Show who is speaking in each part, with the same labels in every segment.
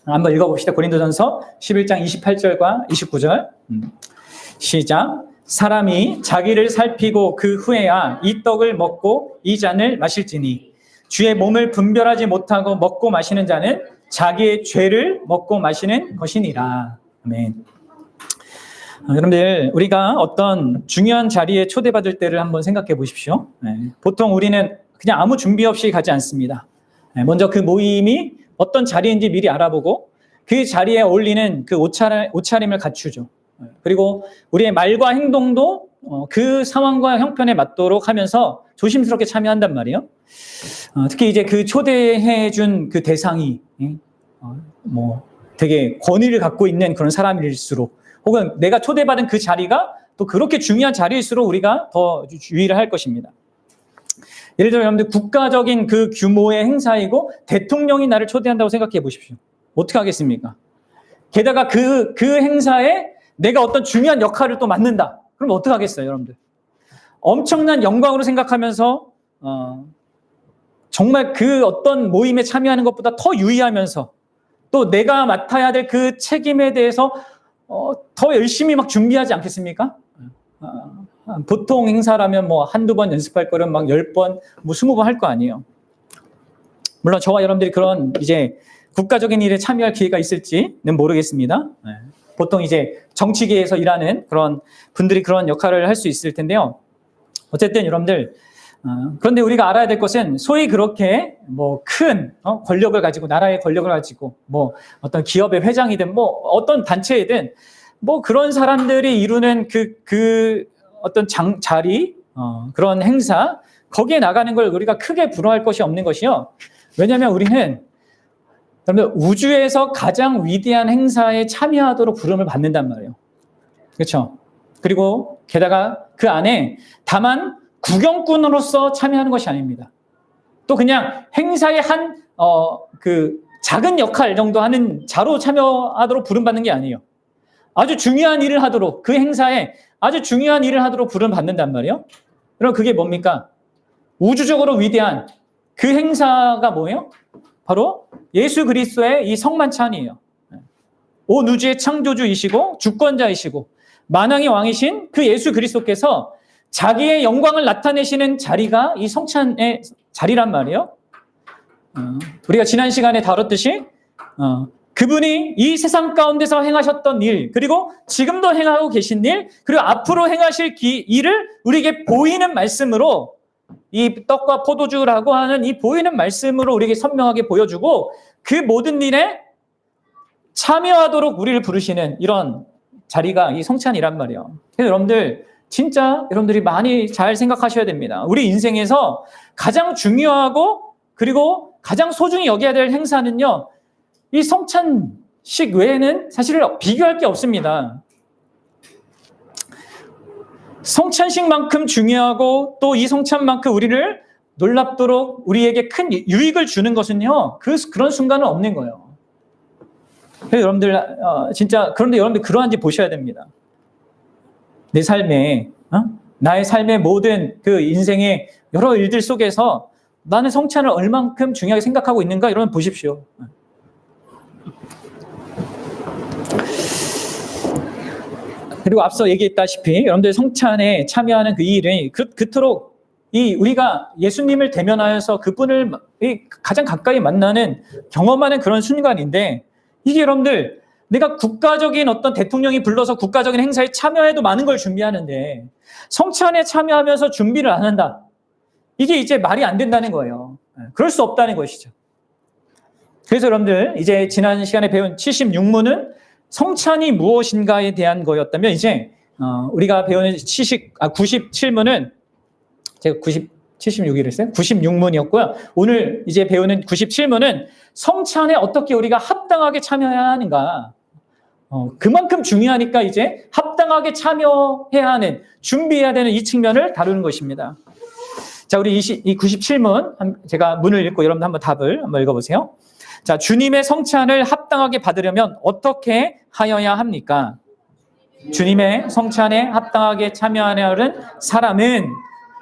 Speaker 1: 한번 읽어봅시다. 고린도전서 11장 28절과 29절. 시작. 사람이 자기를 살피고 그 후에야 이 떡을 먹고 이 잔을 마실지니 주의 몸을 분별하지 못하고 먹고 마시는 자는 자기의 죄를 먹고 마시는 것이니라. 아멘. 여러분들, 우리가 어떤 중요한 자리에 초대받을 때를 한번 생각해 보십시오. 보통 우리는 그냥 아무 준비 없이 가지 않습니다. 먼저 그 모임이 어떤 자리인지 미리 알아보고 그 자리에 어울리는 그 옷차림을 갖추죠. 그리고 우리의 말과 행동도 그 상황과 형편에 맞도록 하면서 조심스럽게 참여한단 말이에요. 특히 이제 그 초대해 준 그 대상이 되게 권위를 갖고 있는 그런 사람일수록, 혹은 내가 초대받은 그 자리가 또 그렇게 중요한 자리일수록 우리가 더 유의를 할 것입니다. 예를 들어 여러분들, 국가적인 그 규모의 행사이고 대통령이 나를 초대한다고 생각해 보십시오. 어떻게 하겠습니까? 게다가 그 행사에 내가 어떤 중요한 역할을 또 맡는다. 그럼 어떻게 하겠어요, 여러분들? 엄청난 영광으로 생각하면서 정말 그 어떤 모임에 참여하는 것보다 더 유의하면서 또 내가 맡아야 될 그 책임에 대해서 더 열심히 막 준비하지 않겠습니까? 보통 행사라면 뭐 한두 번 연습할 거를 막 10번, 뭐 20번 할 거 아니에요. 물론 저와 여러분들이 그런 이제 국가적인 일에 참여할 기회가 있을지는 모르겠습니다. 보통 이제 정치계에서 일하는 그런 분들이 그런 역할을 할 수 있을 텐데요. 어쨌든 여러분들, 그런데 우리가 알아야 될 것은 소위 그렇게 뭐 큰 권력을 가지고, 나라의 권력을 가지고 뭐 어떤 기업의 회장이든 뭐 어떤 단체이든 뭐 그런 사람들이 이루는 그 어떤 자리, 그런 행사, 거기에 나가는 걸 우리가 크게 부러워할 것이 없는 것이요. 왜냐하면 우리는 여러분들, 우주에서 가장 위대한 행사에 참여하도록 부름을 받는단 말이에요. 그렇죠? 그리고 게다가 그 안에 다만 구경꾼으로서 참여하는 것이 아닙니다. 또 그냥 행사의 그 작은 역할 정도 하는 자로 참여하도록 부름받는 게 아니에요. 아주 중요한 일을 하도록, 그 행사에 아주 중요한 일을 하도록 부름받는단 말이에요. 그럼 그게 뭡니까? 우주적으로 위대한 그 행사가 뭐예요? 바로 예수 그리스도의 이 성만찬이에요. 온 우주의 창조주이시고 주권자이시고 만왕의 왕이신 그 예수 그리스도께서 자기의 영광을 나타내시는 자리가 이 성찬의 자리란 말이에요. 우리가 지난 시간에 다뤘듯이 그분이 이 세상 가운데서 행하셨던 일, 그리고 지금도 행하고 계신 일, 그리고 앞으로 행하실 일을 우리에게 보이는 말씀으로, 이 떡과 포도주라고 하는 이 보이는 말씀으로 우리에게 선명하게 보여주고 그 모든 일에 참여하도록 우리를 부르시는 이런 자리가 이 성찬이란 말이에요. 그래서 여러분들, 진짜 여러분들이 많이 잘 생각하셔야 됩니다. 우리 인생에서 가장 중요하고 그리고 가장 소중히 여겨야 될 행사는요, 이 성찬식 외에는 사실 비교할 게 없습니다. 성찬식만큼 중요하고 또 이 성찬만큼 우리를 놀랍도록 우리에게 큰 유익을 주는 것은요, 그런 순간은 없는 거예요. 그래서 여러분들, 진짜, 그런데 여러분들 그러한지 보셔야 됩니다. 내 삶에, 나의 삶의 모든 그 인생의 여러 일들 속에서 나는 성찬을 얼만큼 중요하게 생각하고 있는가, 여러분 보십시오. 그리고 앞서 얘기했다시피 여러분들 성찬에 참여하는 그 일이 그토록 우리가 예수님을 대면하여서 그분을 가장 가까이 만나는, 경험하는 그런 순간인데, 이게 여러분들, 내가 국가적인 어떤 대통령이 불러서 국가적인 행사에 참여해도 많은 걸 준비하는데 성찬에 참여하면서 준비를 안 한다. 이게 이제 말이 안 된다는 거예요. 그럴 수 없다는 것이죠. 그래서 여러분들, 이제 지난 시간에 배운 76문은 성찬이 무엇인가에 대한 거였다면, 이제 우리가 배우는 97문은 제가 76이라 했어요? 96문이었고요. 오늘 이제 배우는 97문은 성찬에 어떻게 우리가 합당하게 참여해야 하는가. 그만큼 중요하니까 이제 합당하게 참여해야 하는, 준비해야 되는 이 측면을 다루는 것입니다. 자, 우리 이 97문, 제가 문을 읽고 여러분 한번 답을 한번 읽어보세요. 자, 주님의 성찬을 합당하게 받으려면 어떻게 하여야 합니까? 주님의 성찬에 합당하게 참여하는 사람은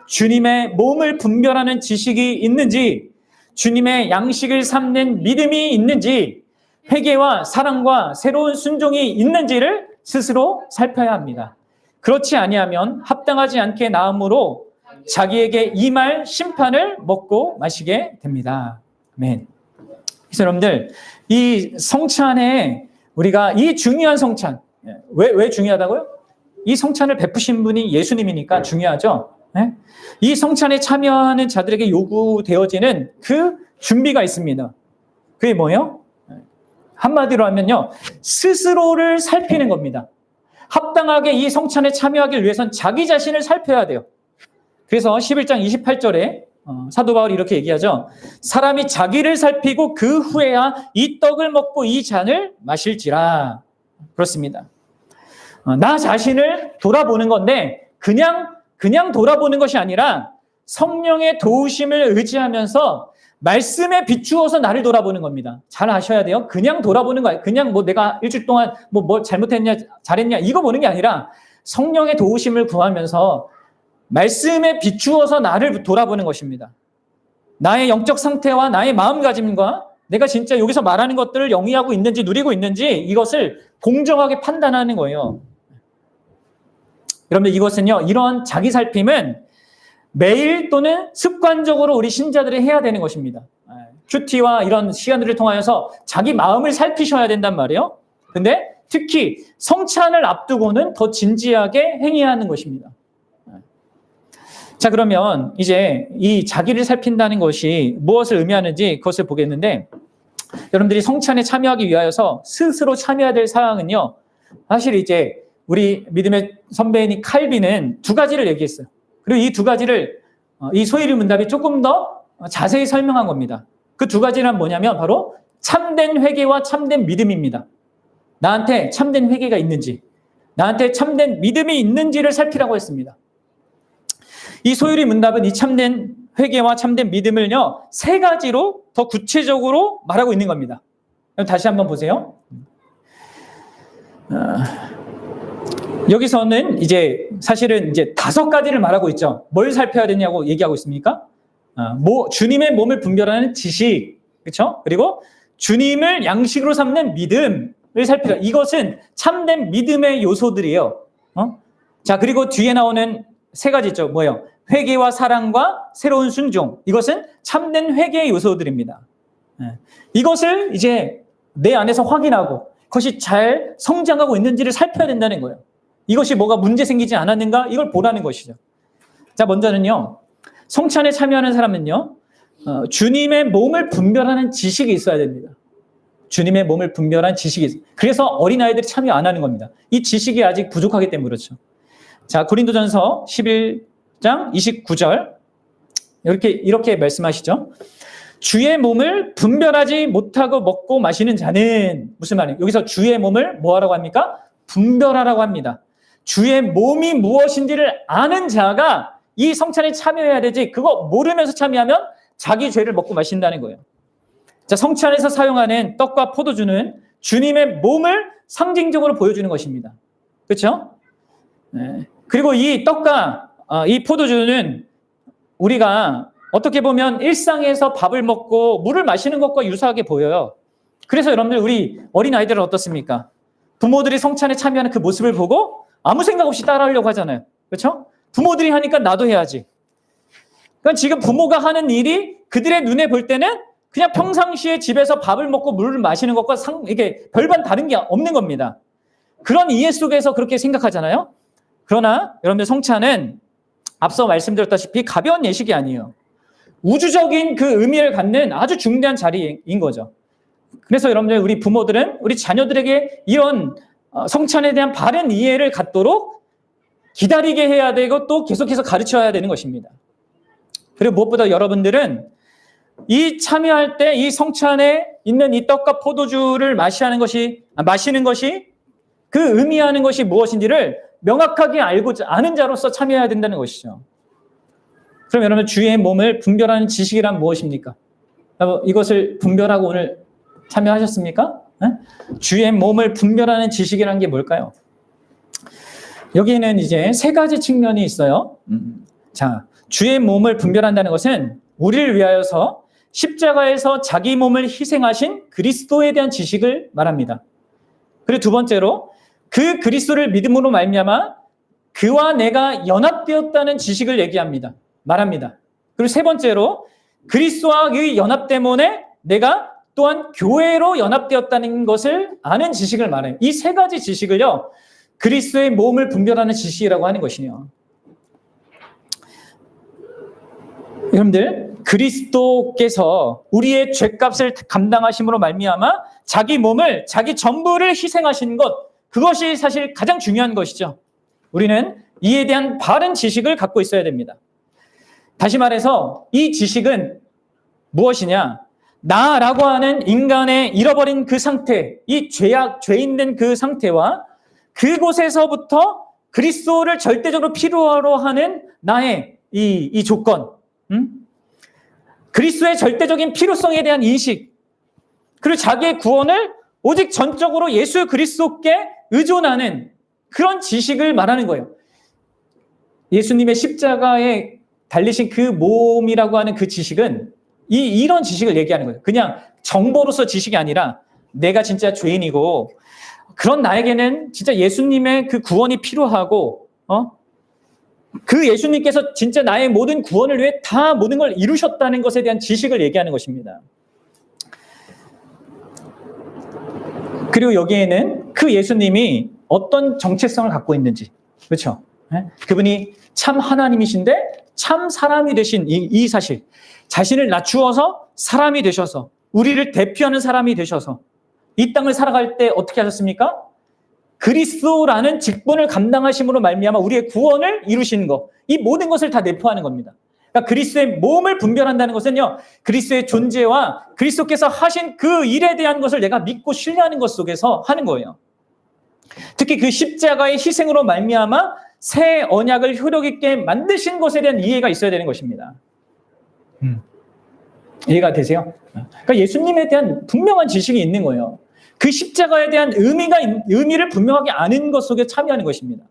Speaker 1: 주님의 몸을 분별하는 지식이 있는지, 주님의 양식을 삼는 믿음이 있는지, 회개와 사랑과 새로운 순종이 있는지를 스스로 살펴야 합니다. 그렇지 아니하면 합당하지 않게 나음으로 자기에게 임할 심판을 먹고 마시게 됩니다. 아멘. 그래서 여러분들, 이 성찬에 우리가 이 중요한 성찬, 왜 중요하다고요? 이 성찬을 베푸신 분이 예수님이니까 중요하죠. 네? 이 성찬에 참여하는 자들에게 요구되어지는 그 준비가 있습니다. 그게 뭐예요? 한마디로 하면요, 스스로를 살피는 겁니다. 합당하게 이 성찬에 참여하기 위해선 자기 자신을 살펴야 돼요. 그래서 11장 28절에 사도 바울이 이렇게 얘기하죠. 사람이 자기를 살피고 그 후에야 이 떡을 먹고 이 잔을 마실지라. 그렇습니다. 나 자신을 돌아보는 건데 그냥 돌아보는 것이 아니라 성령의 도우심을 의지하면서 말씀에 비추어서 나를 돌아보는 겁니다. 잘 아셔야 돼요. 그냥 돌아보는 거예요. 그냥 뭐 내가 일주일 동안 뭐 잘못했냐 잘했냐 이거 보는 게 아니라 성령의 도우심을 구하면서 말씀에 비추어서 나를 돌아보는 것입니다. 나의 영적 상태와 나의 마음가짐과 내가 진짜 여기서 말하는 것들을 영위하고 있는지 누리고 있는지 이것을 공정하게 판단하는 거예요. 여러분들, 이것은요, 이런 자기 살핌은 매일 또는 습관적으로 우리 신자들이 해야 되는 것입니다. 큐티와 이런 시간들을 통하여서 자기 마음을 살피셔야 된단 말이에요. 근데 특히 성찬을 앞두고는 더 진지하게 행해야 하는 것입니다. 자, 그러면 이제 이 자기를 살핀다는 것이 무엇을 의미하는지 그것을 보겠는데, 여러분들이 성찬에 참여하기 위하여서 스스로 참여해야 될 사항은요, 사실 이제 우리 믿음의 선배인 칼빈은 두 가지를 얘기했어요. 그리고 이 두 가지를 이 소일이 문답이 조금 더 자세히 설명한 겁니다. 그 두 가지는 뭐냐면 바로 참된 회개와 참된 믿음입니다. 나한테 참된 회개가 있는지, 나한테 참된 믿음이 있는지를 살피라고 했습니다. 이 소율이 문답은 이 참된 회개와 참된 믿음을요, 세 가지로 더 구체적으로 말하고 있는 겁니다. 다시 한번 보세요. 여기서는 이제 사실은 이제 5가지를 말하고 있죠. 뭘 살펴야 되냐고 얘기하고 있습니까? 주님의 몸을 분별하는 지식, 그렇죠? 그리고 주님을 양식으로 삼는 믿음을 살피라. 이것은 참된 믿음의 요소들이에요. 자, 그리고 뒤에 나오는 세 가지 있죠. 뭐예요? 회개와 사랑과 새로운 순종. 이것은 참된 회개의 요소들입니다. 이것을 이제 내 안에서 확인하고 그것이 잘 성장하고 있는지를 살펴야 된다는 거예요. 이것이 뭐가 문제 생기지 않았는가? 이걸 보라는 것이죠. 자, 먼저는요, 성찬에 참여하는 사람은요, 주님의 몸을 분별하는 지식이 있어야 됩니다. 주님의 몸을 분별하는 지식이 있어요. 그래서 어린아이들이 참여 안 하는 겁니다. 이 지식이 아직 부족하기 때문에 그렇죠. 자, 고린도전서 11장 29절 이렇게 말씀하시죠. 주의 몸을 분별하지 못하고 먹고 마시는 자는, 무슨 말이에요? 여기서 주의 몸을 뭐 하라고 합니까? 분별하라고 합니다. 주의 몸이 무엇인지를 아는 자가 이 성찬에 참여해야 되지, 그거 모르면서 참여하면 자기 죄를 먹고 마신다는 거예요. 자, 성찬에서 사용하는 떡과 포도주는 주님의 몸을 상징적으로 보여주는 것입니다. 그렇죠? 네. 그리고 이 떡과 이 포도주는 우리가 어떻게 보면 일상에서 밥을 먹고 물을 마시는 것과 유사하게 보여요. 그래서 여러분들, 우리 어린아이들은 어떻습니까? 부모들이 성찬에 참여하는 그 모습을 보고 아무 생각 없이 따라하려고 하잖아요. 그렇죠? 부모들이 하니까 나도 해야지. 그러니까 지금 부모가 하는 일이 그들의 눈에 볼 때는 그냥 평상시에 집에서 밥을 먹고 물을 마시는 것과 이게 별반 다른 게 없는 겁니다. 그런 이해 속에서 그렇게 생각하잖아요. 그러나 여러분들, 성찬은 앞서 말씀드렸다시피 가벼운 예식이 아니에요. 우주적인 그 의미를 갖는 아주 중대한 자리인 거죠. 그래서 여러분들, 우리 부모들은 우리 자녀들에게 이런 성찬에 대한 바른 이해를 갖도록 기다리게 해야 되고 또 계속해서 가르쳐야 되는 것입니다. 그리고 무엇보다 여러분들은 이 참여할 때 이 성찬에 있는 이 떡과 포도주를 마시는 것이 그 의미하는 것이 무엇인지를 명확하게 아는 자로서 참여해야 된다는 것이죠. 그럼 여러분, 주의 몸을 분별하는 지식이란 무엇입니까? 이것을 분별하고 오늘 참여하셨습니까? 네? 주의 몸을 분별하는 지식이란 게 뭘까요? 여기에는 이제 3가지 측면이 있어요. 자, 주의 몸을 분별한다는 것은 우리를 위하여서 십자가에서 자기 몸을 희생하신 그리스도에 대한 지식을 말합니다. 그리고 두 번째로 그 그리스도를 믿음으로 말미암아 그와 내가 연합되었다는 지식을 얘기합니다. 말합니다. 그리고 세 번째로 그리스도와의 연합 때문에 내가 또한 교회로 연합되었다는 것을 아는 지식을 말해요. 이 세 가지 지식을요, 그리스도의 몸을 분별하는 지식이라고 하는 것이요. 여러분들, 그리스도께서 우리의 죄값을 감당하심으로 말미암아 자기 몸을, 자기 전부를 희생하신 것, 그것이 사실 가장 중요한 것이죠. 우리는 이에 대한 바른 지식을 갖고 있어야 됩니다. 다시 말해서 이 지식은 무엇이냐? 나라고 하는 인간의 잃어버린 그 상태, 이 죄인된 그 상태와 그곳에서부터 그리스도를 절대적으로 필요로 하는 나의 이 조건, 그리스도의 절대적인 필요성에 대한 인식, 그리고 자기의 구원을 오직 전적으로 예수 그리스도께 의존하는 그런 지식을 말하는 거예요. 예수님의 십자가에 달리신 그 몸이라고 하는 그 지식은 이런 지식을 얘기하는 거예요. 그냥 정보로서 지식이 아니라 내가 진짜 죄인이고 그런 나에게는 진짜 예수님의 그 구원이 필요하고 그 예수님께서 진짜 나의 모든 구원을 위해 다 모든 걸 이루셨다는 것에 대한 지식을 얘기하는 것입니다. 그리고 여기에는 그 예수님이 어떤 정체성을 갖고 있는지, 그렇죠? 그분이 참 하나님이신데 참 사람이 되신 이 사실, 자신을 낮추어서 사람이 되셔서 우리를 대표하는 사람이 되셔서 이 땅을 살아갈 때 어떻게 하셨습니까? 그리스도라는 직분을 감당하심으로 말미암아 우리의 구원을 이루시는 것, 이 모든 것을 다 내포하는 겁니다. 그러니까 그리스도의 몸을 분별한다는 것은요, 그리스도의 존재와 그리스도께서 하신 그 일에 대한 것을 내가 믿고 신뢰하는 것 속에서 하는 거예요. 특히 그 십자가의 희생으로 말미암아 새 언약을 효력 있게 만드신 것에 대한 이해가 있어야 되는 것입니다. 이해가 되세요? 그러니까 예수님에 대한 분명한 지식이 있는 거예요. 그 십자가에 대한 의미를 분명하게 아는 것 속에 참여하는 것입니다.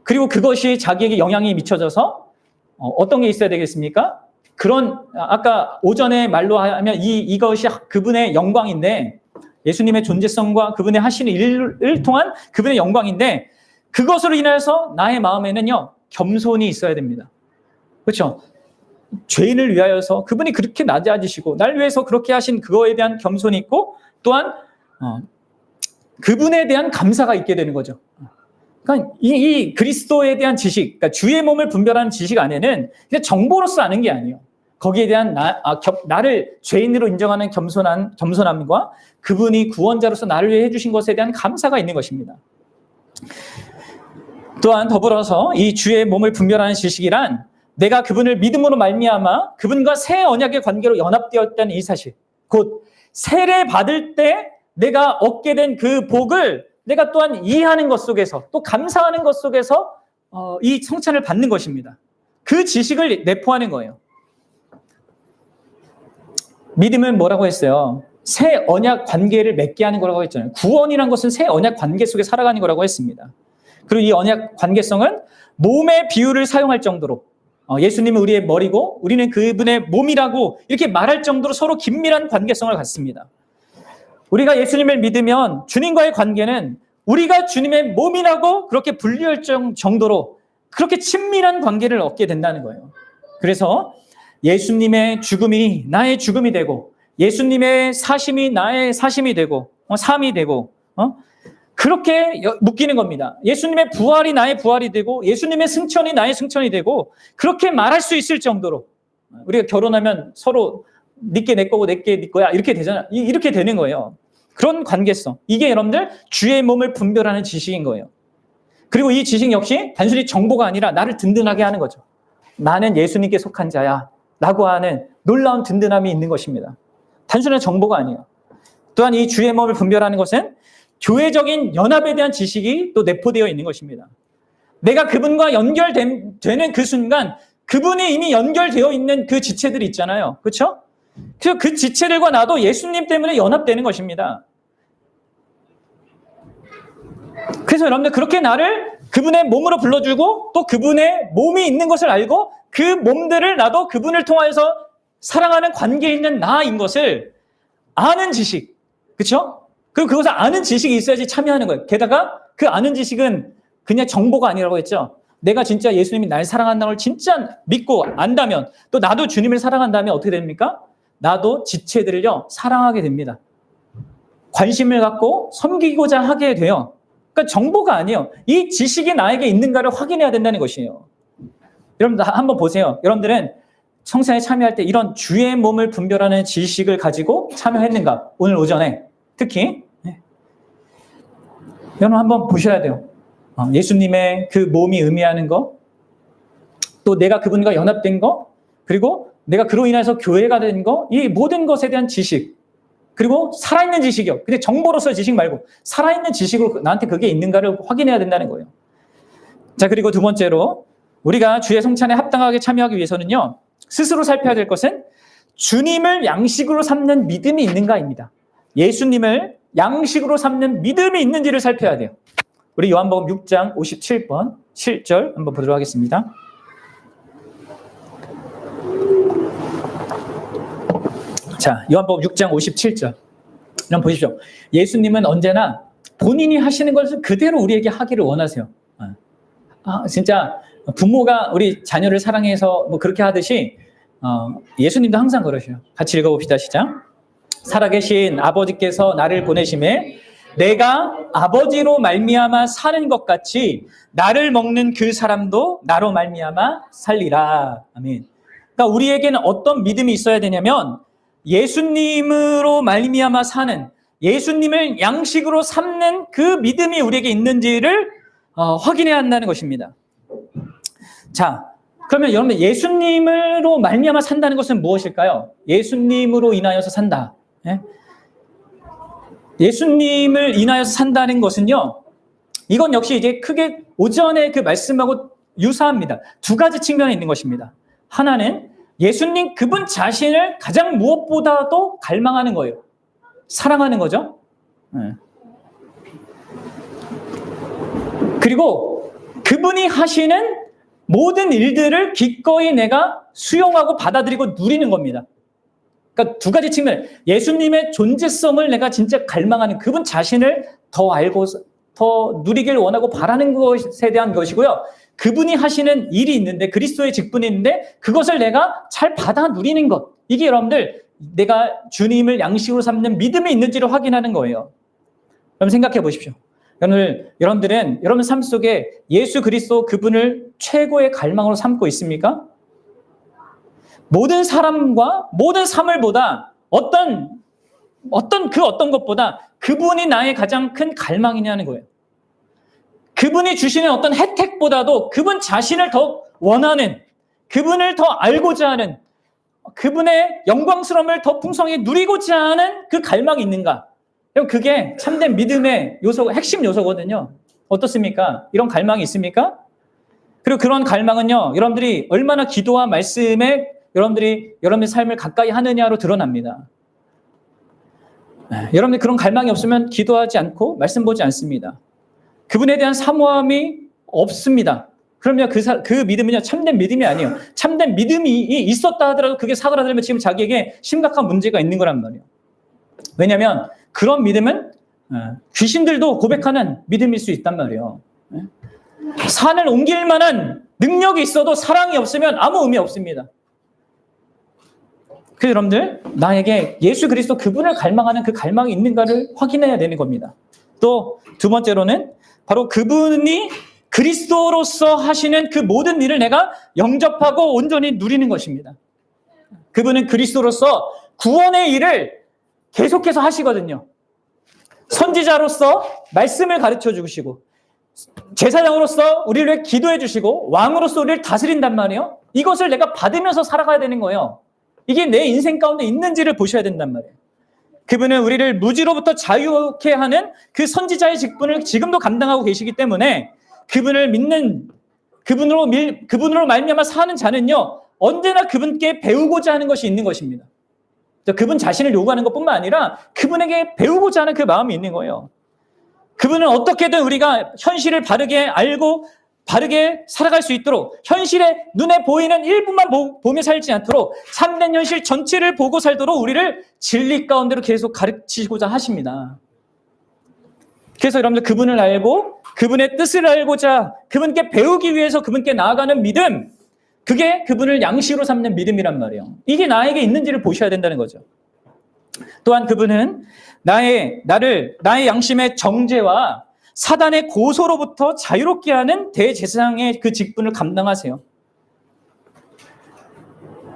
Speaker 1: 그리고 그것이 자기에게 영향이 미쳐져서 어떤 게 있어야 되겠습니까? 그런 아까 오전에 말로 하면 이것이 그분의 영광인데, 예수님의 존재성과 그분의 하시는 일을 통한 그분의 영광인데, 그것으로 인해서 나의 마음에는요, 겸손이 있어야 됩니다. 그렇죠? 죄인을 위하여서 그분이 그렇게 낮아지시고 날 위해서 그렇게 하신 그거에 대한 겸손이 있고, 또한 그분에 대한 감사가 있게 되는 거죠. 그러니까 이 그리스도에 대한 지식, 그러니까 주의 몸을 분별하는 지식 안에는 그냥 정보로서 아는 게 아니에요. 거기에 대한 나를 죄인으로 인정하는 겸손함과 그분이 구원자로서 나를 위해 해주신 것에 대한 감사가 있는 것입니다. 또한 더불어서 이 주의 몸을 분별하는 지식이란 내가 그분을 믿음으로 말미암아 그분과 새 언약의 관계로 연합되었다는 이 사실, 곧 세례 받을 때 내가 얻게 된 그 복을 내가 또한 이해하는 것 속에서 또 감사하는 것 속에서 이 성찬을 받는 것입니다. 그 지식을 내포하는 거예요. 믿음은 뭐라고 했어요? 새 언약 관계를 맺게 하는 거라고 했잖아요. 구원이란 것은 새 언약 관계 속에 살아가는 거라고 했습니다. 그리고 이 언약 관계성은 몸의 비유를 사용할 정도로 예수님은 우리의 머리고 우리는 그분의 몸이라고 이렇게 말할 정도로 서로 긴밀한 관계성을 갖습니다. 우리가 예수님을 믿으면 주님과의 관계는 우리가 주님의 몸이라고 그렇게 분류할 정도로 그렇게 친밀한 관계를 얻게 된다는 거예요. 그래서 예수님의 죽음이 나의 죽음이 되고 예수님의 사심이 나의 사심이 되고 삶이 되고 그렇게 묶이는 겁니다. 예수님의 부활이 나의 부활이 되고 예수님의 승천이 나의 승천이 되고 그렇게 말할 수 있을 정도로 우리가 결혼하면 서로 네게 내 거고 내게 네 거야 이렇게 되잖아. 이렇게 되는 거예요. 그런 관계성. 이게 여러분들 주의 몸을 분별하는 지식인 거예요. 그리고 이 지식 역시 단순히 정보가 아니라 나를 든든하게 하는 거죠. 나는 예수님께 속한 자야 라고 하는 놀라운 든든함이 있는 것입니다. 단순한 정보가 아니에요. 또한 이 주의 몸을 분별하는 것은 교회적인 연합에 대한 지식이 또 내포되어 있는 것입니다. 내가 그분과 연결되는 그 순간 그분이 이미 연결되어 있는 그 지체들이 있잖아요. 그렇죠? 그래서 그 지체들과 나도 예수님 때문에 연합되는 것입니다. 그래서 여러분들 그렇게 나를 그분의 몸으로 불러주고 또 그분의 몸이 있는 것을 알고 그 몸들을 나도 그분을 통하여서 사랑하는 관계에 있는 나인 것을 아는 지식, 그렇죠? 그리고 그것을 아는 지식이 있어야지 참여하는 거예요. 게다가 그 아는 지식은 그냥 정보가 아니라고 했죠. 내가 진짜 예수님이 날 사랑한다는 걸 진짜 믿고 안다면, 또 나도 주님을 사랑한다면 어떻게 됩니까? 나도 지체들을요 사랑하게 됩니다. 관심을 갖고 섬기고자 하게 돼요. 그러니까 정보가 아니에요. 이 지식이 나에게 있는가를 확인해야 된다는 것이에요. 여러분들 한번 보세요. 여러분들은 성찬에 참여할 때 이런 주의 몸을 분별하는 지식을 가지고 참여했는가? 오늘 오전에 특히 여러분 한번 보셔야 돼요. 예수님의 그 몸이 의미하는 거, 또 내가 그분과 연합된 거, 그리고 내가 그로 인해서 교회가 된 거, 이 모든 것에 대한 지식, 그리고 살아있는 지식이요. 근데 정보로서의 지식 말고 살아있는 지식으로 나한테 그게 있는가를 확인해야 된다는 거예요. 자, 그리고 두 번째로 우리가 주의 성찬에 합당하게 참여하기 위해서는요, 스스로 살펴야 될 것은 주님을 양식으로 삼는 믿음이 있는가입니다. 예수님을 양식으로 삼는 믿음이 있는지를 살펴야 돼요. 우리 요한복음 6장 57번 7절 한번 보도록 하겠습니다. 자, 요한복음 6장 57절. 한번 보십시오. 예수님은 언제나 본인이 하시는 것을 그대로 우리에게 하기를 원하세요. 진짜 부모가 우리 자녀를 사랑해서 뭐 그렇게 하듯이 예수님도 항상 그러셔요. 같이 읽어봅시다. 시작. 살아계신 아버지께서 나를 보내심에 내가 아버지로 말미암아 사는 것 같이 나를 먹는 그 사람도 나로 말미암아 살리라. 아멘. 그러니까 우리에게는 어떤 믿음이 있어야 되냐면 예수님으로 말미암아 사는, 예수님을 양식으로 삼는 그 믿음이 우리에게 있는지를 확인해야 한다는 것입니다. 자, 그러면 여러분 예수님으로 말미암아 산다는 것은 무엇일까요? 예수님으로 인하여서 산다. 예? 예수님을 인하여서 산다는 것은요, 이건 역시 이제 크게 오전에 그 말씀하고 유사합니다. 두 가지 측면이 있는 것입니다. 하나는 예수님 그분 자신을 가장 무엇보다도 갈망하는 거예요. 사랑하는 거죠. 네. 그리고 그분이 하시는 모든 일들을 기꺼이 내가 수용하고 받아들이고 누리는 겁니다. 그러니까 두 가지 측면, 예수님의 존재성을 내가 진짜 갈망하는, 그분 자신을 더 알고 더 누리길 원하고 바라는 것에 대한 것이고요. 그분이 하시는 일이 있는데, 그리스도의 직분이 있는데 그것을 내가 잘 받아 누리는 것, 이게 여러분들 내가 주님을 양식으로 삼는 믿음이 있는지를 확인하는 거예요. 여러분 생각해 보십시오. 여러분들은 여러분 삶 속에 예수 그리스도 그분을 최고의 갈망으로 삼고 있습니까? 모든 사람과 모든 삶을보다 어떤 것보다 그분이 나의 가장 큰 갈망이냐는 거예요. 그분이 주시는 어떤 혜택보다도 그분 자신을 더 원하는, 그분을 더 알고자 하는, 그분의 영광스러움을 더 풍성히 누리고자 하는 그 갈망이 있는가? 그게 참된 믿음의 요소, 핵심 요소거든요. 어떻습니까? 이런 갈망이 있습니까? 그리고 그런 갈망은요, 여러분들이 얼마나 기도와 말씀에 여러분의 삶을 가까이 하느냐로 드러납니다. 여러분들 그런 갈망이 없으면 기도하지 않고 말씀 보지 않습니다. 그분에 대한 사모함이 없습니다. 그러면 그 믿음은요, 참된 믿음이 아니에요. 참된 믿음이 있었다 하더라도 그게 사그라들면 지금 자기에게 심각한 문제가 있는 거란 말이에요. 왜냐하면 그런 믿음은 귀신들도 고백하는 믿음일 수 있단 말이에요. 산을 옮길 만한 능력이 있어도 사랑이 없으면 아무 의미 없습니다. 그래서 여러분들, 나에게 예수 그리스도 그분을 갈망하는 그 갈망이 있는가를 확인해야 되는 겁니다. 또 두 번째로는 바로 그분이 그리스도로서 하시는 그 모든 일을 내가 영접하고 온전히 누리는 것입니다. 그분은 그리스도로서 구원의 일을 계속해서 하시거든요. 선지자로서 말씀을 가르쳐 주시고, 제사장으로서 우리를 위해 기도해 주시고, 왕으로서 우리를 다스린단 말이에요. 이것을 내가 받으면서 살아가야 되는 거예요. 이게 내 인생 가운데 있는지를 보셔야 된단 말이에요. 그분은 우리를 무지로부터 자유케 하는 그 선지자의 직분을 지금도 감당하고 계시기 때문에 그분을 믿는, 그분으로 말미암아 사는 자는요, 언제나 그분께 배우고자 하는 것이 있는 것입니다. 그분 자신을 요구하는 것뿐만 아니라 그분에게 배우고자 하는 그 마음이 있는 거예요. 그분은 어떻게든 우리가 현실을 바르게 알고 바르게 살아갈 수 있도록 현실에 눈에 보이는 일부만 보며 살지 않도록 참된 현실 전체를 보고 살도록 우리를 진리 가운데로 계속 가르치고자 하십니다. 그래서 여러분들 그분을 알고 그분의 뜻을 알고자 그분께 배우기 위해서 그분께 나아가는 믿음, 그게 그분을 양식으로 삼는 믿음이란 말이에요. 이게 나에게 있는지를 보셔야 된다는 거죠. 또한 그분은 나의 양심의 정죄와 사단의 고소로부터 자유롭게 하는 대제사장의 그 직분을 감당하세요.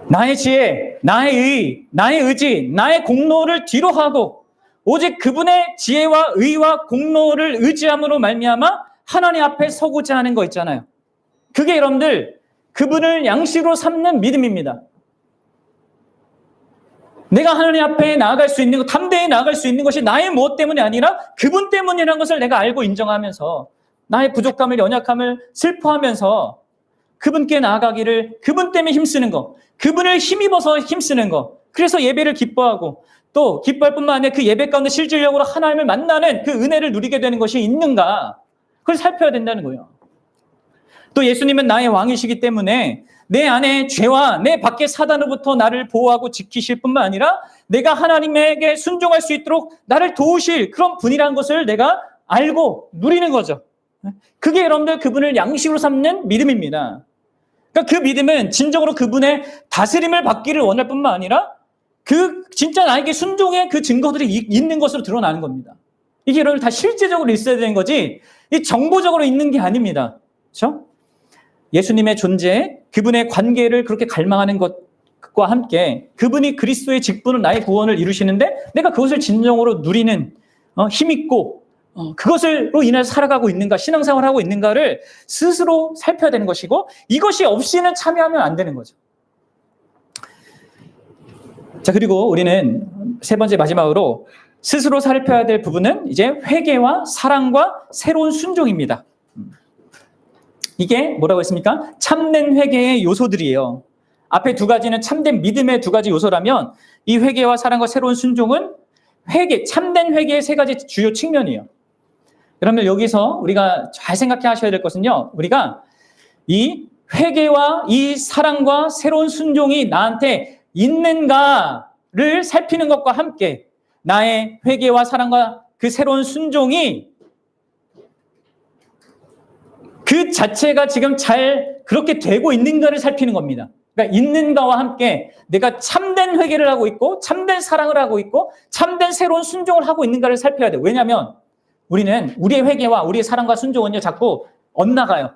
Speaker 1: 나의 지혜, 나의 의, 나의 의지, 나의 공로를 뒤로 하고 오직 그분의 지혜와 의와 공로를 의지함으로 말미암아 하나님 앞에 서고자 하는 거 있잖아요. 그게 여러분들 그분을 양식으로 삼는 믿음입니다. 내가 하나님 앞에 나아갈 수 있는 것, 담대히 나아갈 수 있는 것이 나의 무엇 때문이 아니라 그분 때문이라는 것을 내가 알고 인정하면서 나의 부족함을, 연약함을 슬퍼하면서 그분께 나아가기를, 그분 때문에 힘쓰는 것, 그분을 힘입어서 힘쓰는 것, 그래서 예배를 기뻐하고 또 기뻐할 뿐만 아니라 그 예배 가운데 실질적으로 하나님을 만나는 그 은혜를 누리게 되는 것이 있는가, 그걸 살펴야 된다는 거예요. 또 예수님은 나의 왕이시기 때문에 내 안에 죄와 내 밖에 사단으로부터 나를 보호하고 지키실 뿐만 아니라 내가 하나님에게 순종할 수 있도록 나를 도우실 그런 분이라는 것을 내가 알고 누리는 거죠. 그게 여러분들 그분을 양식으로 삼는 믿음입니다. 그러니까 그 믿음은 진정으로 그분의 다스림을 받기를 원할 뿐만 아니라 그 진짜 나에게 순종의 그 증거들이 있는 것으로 드러나는 겁니다. 이게 여러분 다 실제적으로 있어야 되는 거지 이 정보적으로 있는 게 아닙니다. 그렇죠? 예수님의 존재, 그분의 관계를 그렇게 갈망하는 것과 함께 그분이 그리스도의 직분으로 나의 구원을 이루시는데 내가 그것을 진정으로 누리는 힘있고 그것으로 인해서 살아가고 있는가, 신앙생활을 하고 있는가를 스스로 살펴야 되는 것이고 이것이 없이는 참여하면 안 되는 거죠. 자, 그리고 우리는 세 번째 마지막으로 스스로 살펴야 될 부분은 이제 회개와 사랑과 새로운 순종입니다. 이게 뭐라고 했습니까? 참된 회개의 요소들이에요. 앞에 두 가지는 참된 믿음의 두 가지 요소라면 이 회개와 사랑과 새로운 순종은 참된 회개의 세 가지 주요 측면이에요. 그러면 여기서 우리가 잘 생각해 하셔야 될 것은요. 우리가 이 회개와 이 사랑과 새로운 순종이 나한테 있는가를 살피는 것과 함께 나의 회개와 사랑과 그 새로운 순종이 그 자체가 지금 잘 그렇게 되고 있는가를 살피는 겁니다. 그러니까 있는가와 함께 내가 참된 회개를 하고 있고 참된 사랑을 하고 있고 참된 새로운 순종을 하고 있는가를 살펴야 돼요. 왜냐하면 우리는 우리의 회개와 우리의 사랑과 순종은요 자꾸 엇나가요.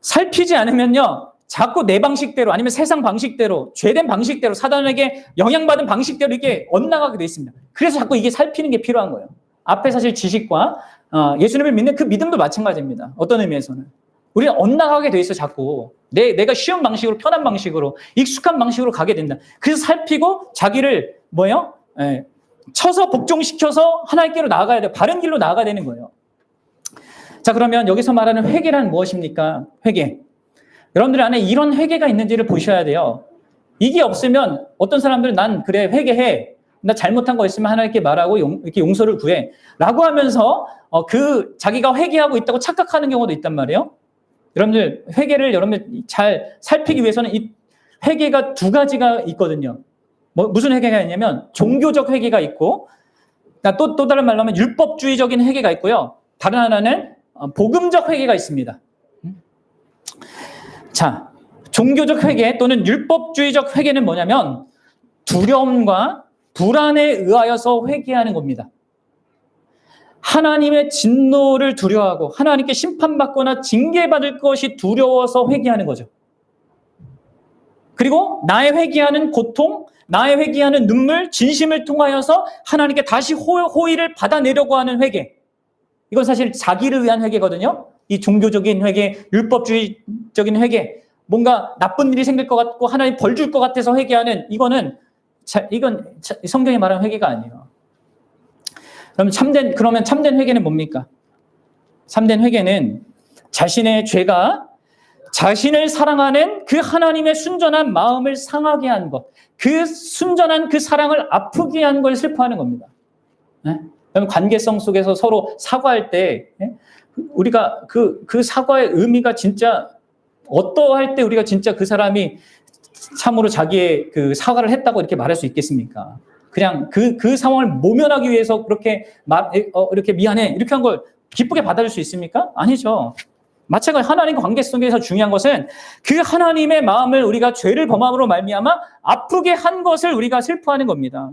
Speaker 1: 살피지 않으면요 자꾸 내 방식대로 아니면 세상 방식대로 죄된 방식대로 사단에게 영향받은 방식대로 이게 엇나가게 돼 있습니다. 그래서 자꾸 이게 살피는 게 필요한 거예요. 앞에 사실 지식과 예수님을 믿는 그 믿음도 마찬가지입니다. 어떤 의미에서는 우리는 엇나가게 돼 있어 자꾸 내가 쉬운 방식으로 편한 방식으로 익숙한 방식으로 가게 된다. 그래서 살피고 자기를 쳐서 복종시켜서 하나님께로 나아가야 돼요. 바른 길로 나아가야 되는 거예요. 자, 그러면 여기서 말하는 회개란 무엇입니까? 회개. 여러분들 안에 이런 회개가 있는지를 보셔야 돼요. 이게 없으면 어떤 사람들은 난 그래 회개해. 나 잘못한 거 있으면 하나님께 말하고 이렇게 용서를 구해. 라고 하면서 자기가 회개하고 있다고 착각하는 경우도 있단 말이에요. 여러분들 회개를 여러분들 잘 살피기 위해서는 이 회개가 두 가지가 있거든요. 무슨 회개가 있냐면 종교적 회개가 있고 또 다른 말로 하면 율법주의적인 회개가 있고요. 다른 하나는 복음적 회개가 있습니다. 자, 종교적 회개 또는 율법주의적 회개는 뭐냐면 두려움과 불안에 의하여서 회개하는 겁니다. 하나님의 진노를 두려워하고 하나님께 심판받거나 징계받을 것이 두려워서 회개하는 거죠. 그리고 나의 회개하는 고통, 나의 회개하는 눈물, 진심을 통하여서 하나님께 다시 호의를 받아내려고 하는 회개. 이건 사실 자기를 위한 회개거든요. 이 종교적인 회개, 율법주의적인 회개, 뭔가 나쁜 일이 생길 것 같고 하나님 벌 줄 것 같아서 회개하는 이건 성경이 말하는 회개가 아니에요. 그러면 참된 회개는 뭡니까? 참된 회개는 자신의 죄가 자신을 사랑하는 그 하나님의 순전한 마음을 상하게 한 것, 그 순전한 그 사랑을 아프게 한 걸 슬퍼하는 겁니다. 네? 그러면 관계성 속에서 서로 사과할 때 우리가 그 사과의 의미가 진짜 어떠할 때 우리가 진짜 그 사람이 참으로 자기의 그 사과를 했다고 이렇게 말할 수 있겠습니까? 그냥 그 상황을 모면하기 위해서 그렇게 이렇게 미안해 이렇게 한 걸 기쁘게 받아줄 수 있습니까? 아니죠. 마찬가지로 하나님과 관계 속에서 중요한 것은 그 하나님의 마음을 우리가 죄를 범함으로 말미암아 아프게 한 것을 우리가 슬퍼하는 겁니다.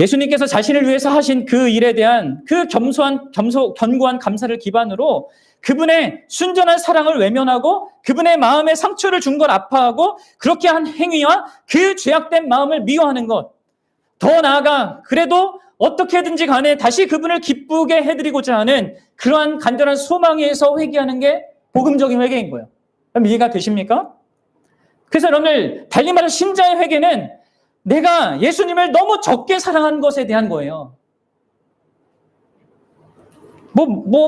Speaker 1: 예수님께서 자신을 위해서 하신 그 일에 대한 그 견고한 감사를 기반으로 그분의 순전한 사랑을 외면하고 그분의 마음에 상처를 준 걸 아파하고 그렇게 한 행위와 그 죄악된 마음을 미워하는 것. 더 나아가 그래도 어떻게든지 간에 다시 그분을 기쁘게 해드리고자 하는 그러한 간절한 소망에서 회개하는 게 복음적인 회개인 거예요. 그럼 이해가 되십니까? 그래서 여러분들 달리 말해 신자의 회개는 내가 예수님을 너무 적게 사랑한 것에 대한 거예요.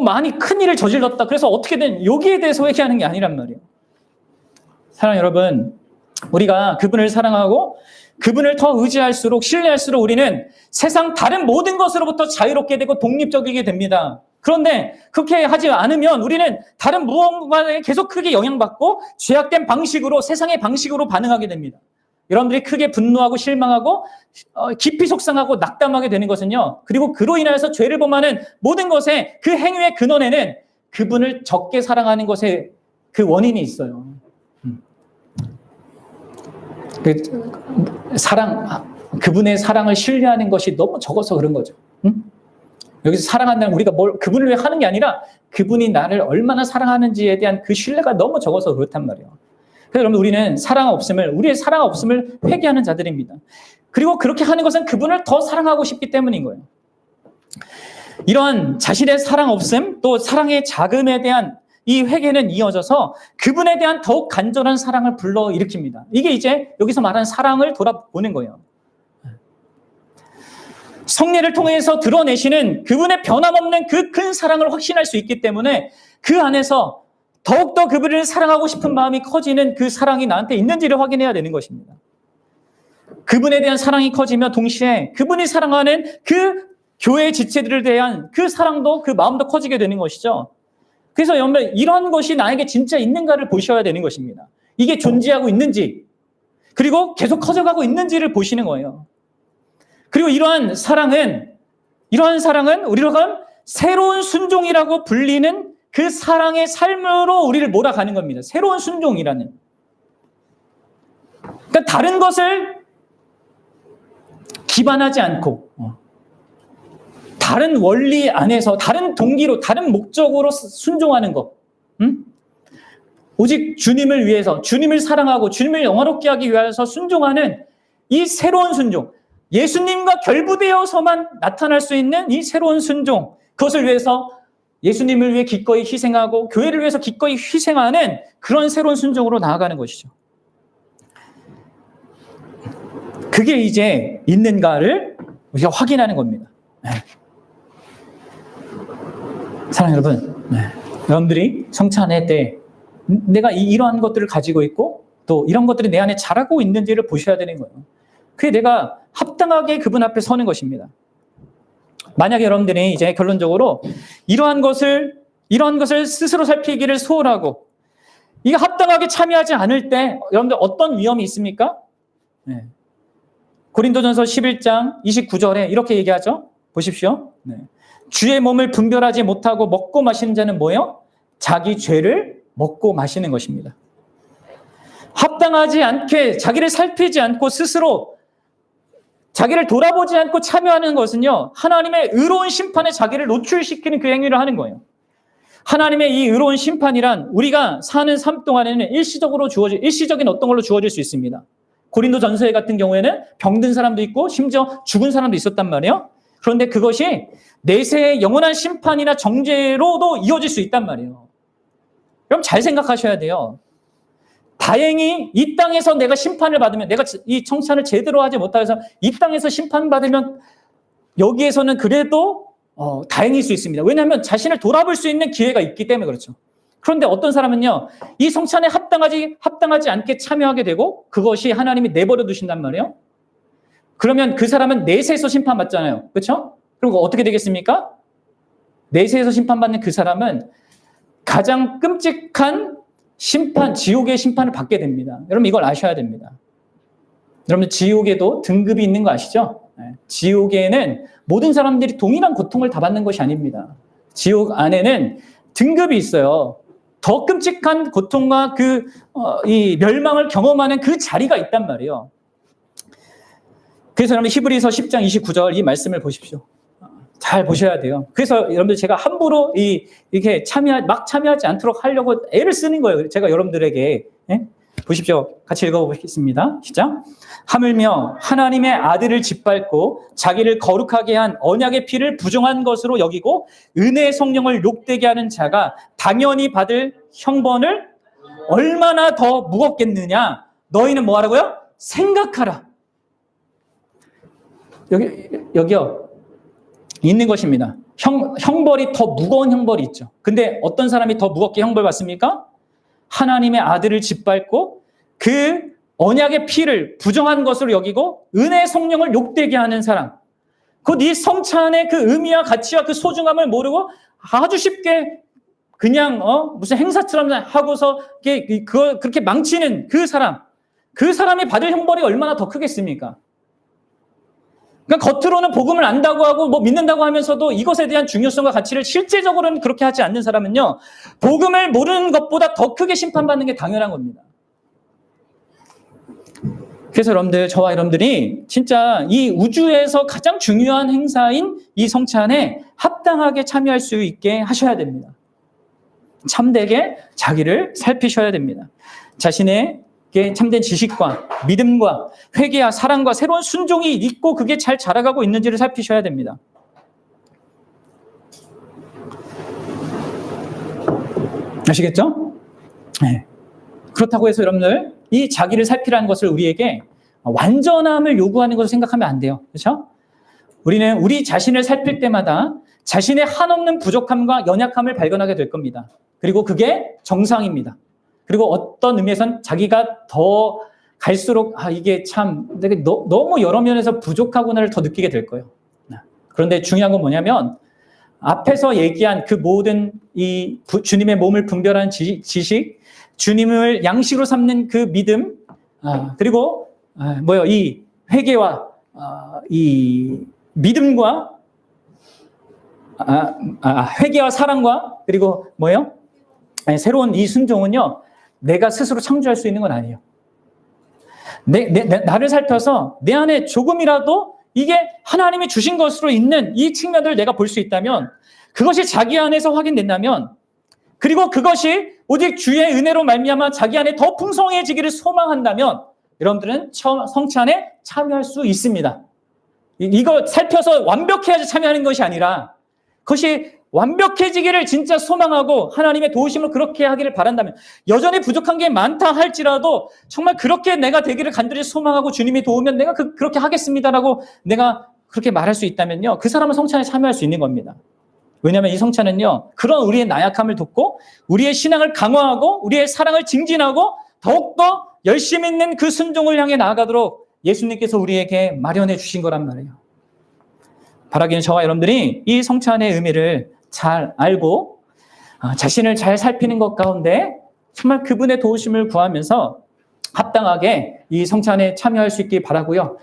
Speaker 1: 많이 큰 일을 저질렀다. 그래서 어떻게든 여기에 대해서 회개하는 게 아니란 말이에요. 사랑 여러분, 우리가 그분을 사랑하고 그분을 더 의지할수록 신뢰할수록 우리는 세상 다른 모든 것으로부터 자유롭게 되고 독립적이게 됩니다. 그런데 그렇게 하지 않으면 우리는 다른 무언가에 계속 크게 영향받고 죄악된 방식으로 세상의 방식으로 반응하게 됩니다. 여러분들이 크게 분노하고 실망하고 깊이 속상하고 낙담하게 되는 것은요. 그리고 그로 인하여서 죄를 범하는 모든 것의 그 행위의 근원에는 그분을 적게 사랑하는 것에 그 원인이 있어요. 그분의 사랑을 신뢰하는 것이 너무 적어서 그런 거죠. 여기서 사랑한다는 우리가 그분을 위해 하는 게 아니라 그분이 나를 얼마나 사랑하는지에 대한 그 신뢰가 너무 적어서 그렇단 말이에요. 그래서 여러분 우리는 우리의 사랑 없음을 회개하는 자들입니다. 그리고 그렇게 하는 것은 그분을 더 사랑하고 싶기 때문인 거예요. 이런 자신의 사랑 없음 또 사랑의 자금에 대한 이 회개는 이어져서 그분에 대한 더욱 간절한 사랑을 불러일으킵니다. 이게 이제 여기서 말하는 사랑을 돌아보는 거예요. 성례를 통해서 드러내시는 그분의 변함없는 그 큰 사랑을 확신할 수 있기 때문에 그 안에서 더욱더 그분을 사랑하고 싶은 마음이 커지는 그 사랑이 나한테 있는지를 확인해야 되는 것입니다. 그분에 대한 사랑이 커지며 동시에 그분이 사랑하는 그 교회의 지체들에 대한 그 사랑도 그 마음도 커지게 되는 것이죠. 그래서 여러분 이런 것이 나에게 진짜 있는가를 보셔야 되는 것입니다. 이게 존재하고 있는지 그리고 계속 커져가고 있는지를 보시는 거예요. 그리고 이러한 사랑은 우리가 새로운 순종이라고 불리는 그 사랑의 삶으로 우리를 몰아가는 겁니다. 새로운 순종이라는. 그러니까 다른 것을 기반하지 않고 다른 원리 안에서 다른 동기로 다른 목적으로 순종하는 것. 오직 주님을 위해서 주님을 사랑하고 주님을 영화롭게 하기 위해서 순종하는 이 새로운 순종. 예수님과 결부되어서만 나타날 수 있는 이 새로운 순종. 그것을 위해서 예수님을 위해 기꺼이 희생하고 교회를 위해서 기꺼이 희생하는 그런 새로운 순종으로 나아가는 것이죠. 그게 이제 있는가를 우리가 확인하는 겁니다. 네. 사랑하는 여러분, 여러분들이 성찬회 때 내가 이러한 것들을 가지고 있고 또 이런 것들이 내 안에 자라고 있는지를 보셔야 되는 거예요. 그게 내가 합당하게 그분 앞에 서는 것입니다. 만약에 여러분들이 이제 결론적으로 이러한 것을 스스로 살피기를 소홀하고 이게 합당하게 참여하지 않을 때 여러분들 어떤 위험이 있습니까? 네. 고린도전서 11장 29절에 이렇게 얘기하죠. 보십시오. 네. 주의 몸을 분별하지 못하고 먹고 마시는 자는 뭐예요? 자기 죄를 먹고 마시는 것입니다. 합당하지 않게 자기를 살피지 않고 스스로 자기를 돌아보지 않고 참여하는 것은요, 하나님의 의로운 심판에 자기를 노출시키는 그 행위를 하는 거예요. 하나님의 이 의로운 심판이란 우리가 사는 삶 동안에는 일시적인 어떤 걸로 주어질 수 있습니다. 고린도전서 같은 경우에는 병든 사람도 있고 심지어 죽은 사람도 있었단 말이에요. 그런데 그것이 내세의 영원한 심판이나 정죄로도 이어질 수 있단 말이에요. 그럼 잘 생각하셔야 돼요. 다행히 이 땅에서 내가 심판을 받으면 내가 이 청산을 제대로 하지 못해서 이 땅에서 심판받으면 여기에서는 그래도 다행일 수 있습니다. 왜냐하면 자신을 돌아볼 수 있는 기회가 있기 때문에 그렇죠. 그런데 어떤 사람은요, 이 성찬에 합당하지 않게 참여하게 되고 그것이 하나님이 내버려 두신단 말이에요. 그러면 그 사람은 내세에서 심판받잖아요. 그렇죠? 그리고 어떻게 되겠습니까? 내세에서 심판받는 그 사람은 가장 끔찍한 심판, 지옥의 심판을 받게 됩니다. 여러분 이걸 아셔야 됩니다. 여러분 지옥에도 등급이 있는 거 아시죠? 지옥에는 모든 사람들이 동일한 고통을 다 받는 것이 아닙니다. 지옥 안에는 등급이 있어요. 더 끔찍한 고통과 이 멸망을 경험하는 그 자리가 있단 말이에요. 그래서 여러분 히브리서 10장 29절 이 말씀을 보십시오. 잘 보셔야 돼요. 그래서 여러분들 제가 함부로 이렇게 막 참여하지 않도록 하려고 애를 쓰는 거예요. 제가 여러분들에게. 보십시오. 같이 읽어보겠습니다. 시작. 하물며 하나님의 아들을 짓밟고 자기를 거룩하게 한 언약의 피를 부정한 것으로 여기고 은혜의 성령을 욕되게 하는 자가 당연히 받을 형벌을 얼마나 더 무겁겠느냐. 너희는 뭐 하라고요? 생각하라. 여기요. 있는 것입니다. 형벌이 더 무거운 형벌이 있죠. 근데 어떤 사람이 더 무겁게 형벌 받습니까? 하나님의 아들을 짓밟고 그 언약의 피를 부정한 것으로 여기고 은혜의 성령을 욕되게 하는 사람. 곧 이 성찬의 그 의미와 가치와 그 소중함을 모르고 아주 쉽게 그냥 무슨 행사처럼 하고서 그렇게 망치는 그 사람이 받을 형벌이 얼마나 더 크겠습니까? 그러니까 겉으로는 복음을 안다고 하고 뭐 믿는다고 하면서도 이것에 대한 중요성과 가치를 실제적으로는 그렇게 하지 않는 사람은요, 복음을 모르는 것보다 더 크게 심판받는 게 당연한 겁니다. 그래서 여러분들, 저와 여러분들이 진짜 이 우주에서 가장 중요한 행사인 이 성찬에 합당하게 참여할 수 있게 하셔야 됩니다. 참되게 자기를 살피셔야 됩니다. 자신에게 참된 지식과 믿음과 회개와 사랑과 새로운 순종이 있고 그게 잘 자라가고 있는지를 살피셔야 됩니다. 아시겠죠? 네. 그렇다고 해서 여러분들 이 자기를 살피라는 것을 우리에게 완전함을 요구하는 것을 생각하면 안 돼요. 그렇죠? 우리는 우리 자신을 살필 때마다 자신의 한없는 부족함과 연약함을 발견하게 될 겁니다. 그리고 그게 정상입니다. 그리고 어떤 의미에선 자기가 더 갈수록 이게 참 내가 너무 여러 면에서 부족하구나를 더 느끼게 될 거예요. 그런데 중요한 건 뭐냐면 앞에서 얘기한 그 모든 이 주님의 몸을 분별하는 지식, 주님을 양식으로 삼는 그 믿음, 그리고 이 회개와 이 믿음과 회개와 사랑과 그리고 새로운 이 순종은요, 내가 스스로 창조할 수 있는 건 아니에요. 나를 살펴서 내 안에 조금이라도 이게 하나님이 주신 것으로 있는 이 측면들을 내가 볼 수 있다면, 그것이 자기 안에서 확인된다면, 그리고 그것이 오직 주의 은혜로 말미암아 자기 안에 더 풍성해지기를 소망한다면 여러분들은 성찬에 참여할 수 있습니다. 이거 살펴서 완벽해야지 참여하는 것이 아니라 그것이 완벽해지기를 진짜 소망하고 하나님의 도우심을 그렇게 하기를 바란다면, 여전히 부족한 게 많다 할지라도 정말 그렇게 내가 되기를 간절히 소망하고 주님이 도우면 내가 그렇게 하겠습니다라고 내가 그렇게 말할 수 있다면요, 그 사람은 성찬에 참여할 수 있는 겁니다. 왜냐하면 이 성찬은요, 그런 우리의 나약함을 돕고 우리의 신앙을 강화하고 우리의 사랑을 증진하고 더욱더 열심히 있는 그 순종을 향해 나아가도록 예수님께서 우리에게 마련해 주신 거란 말이에요. 바라기는 저와 여러분들이 이 성찬의 의미를 잘 알고 자신을 잘 살피는 것 가운데 정말 그분의 도우심을 구하면서 합당하게 이 성찬에 참여할 수 있길 바라고요.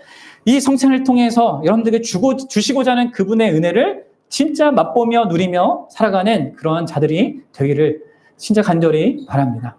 Speaker 1: 이 성찬을 통해서 여러분들에게 주시고자 하는 그분의 은혜를 진짜 맛보며 누리며 살아가는 그러한 자들이 되기를 진짜 간절히 바랍니다.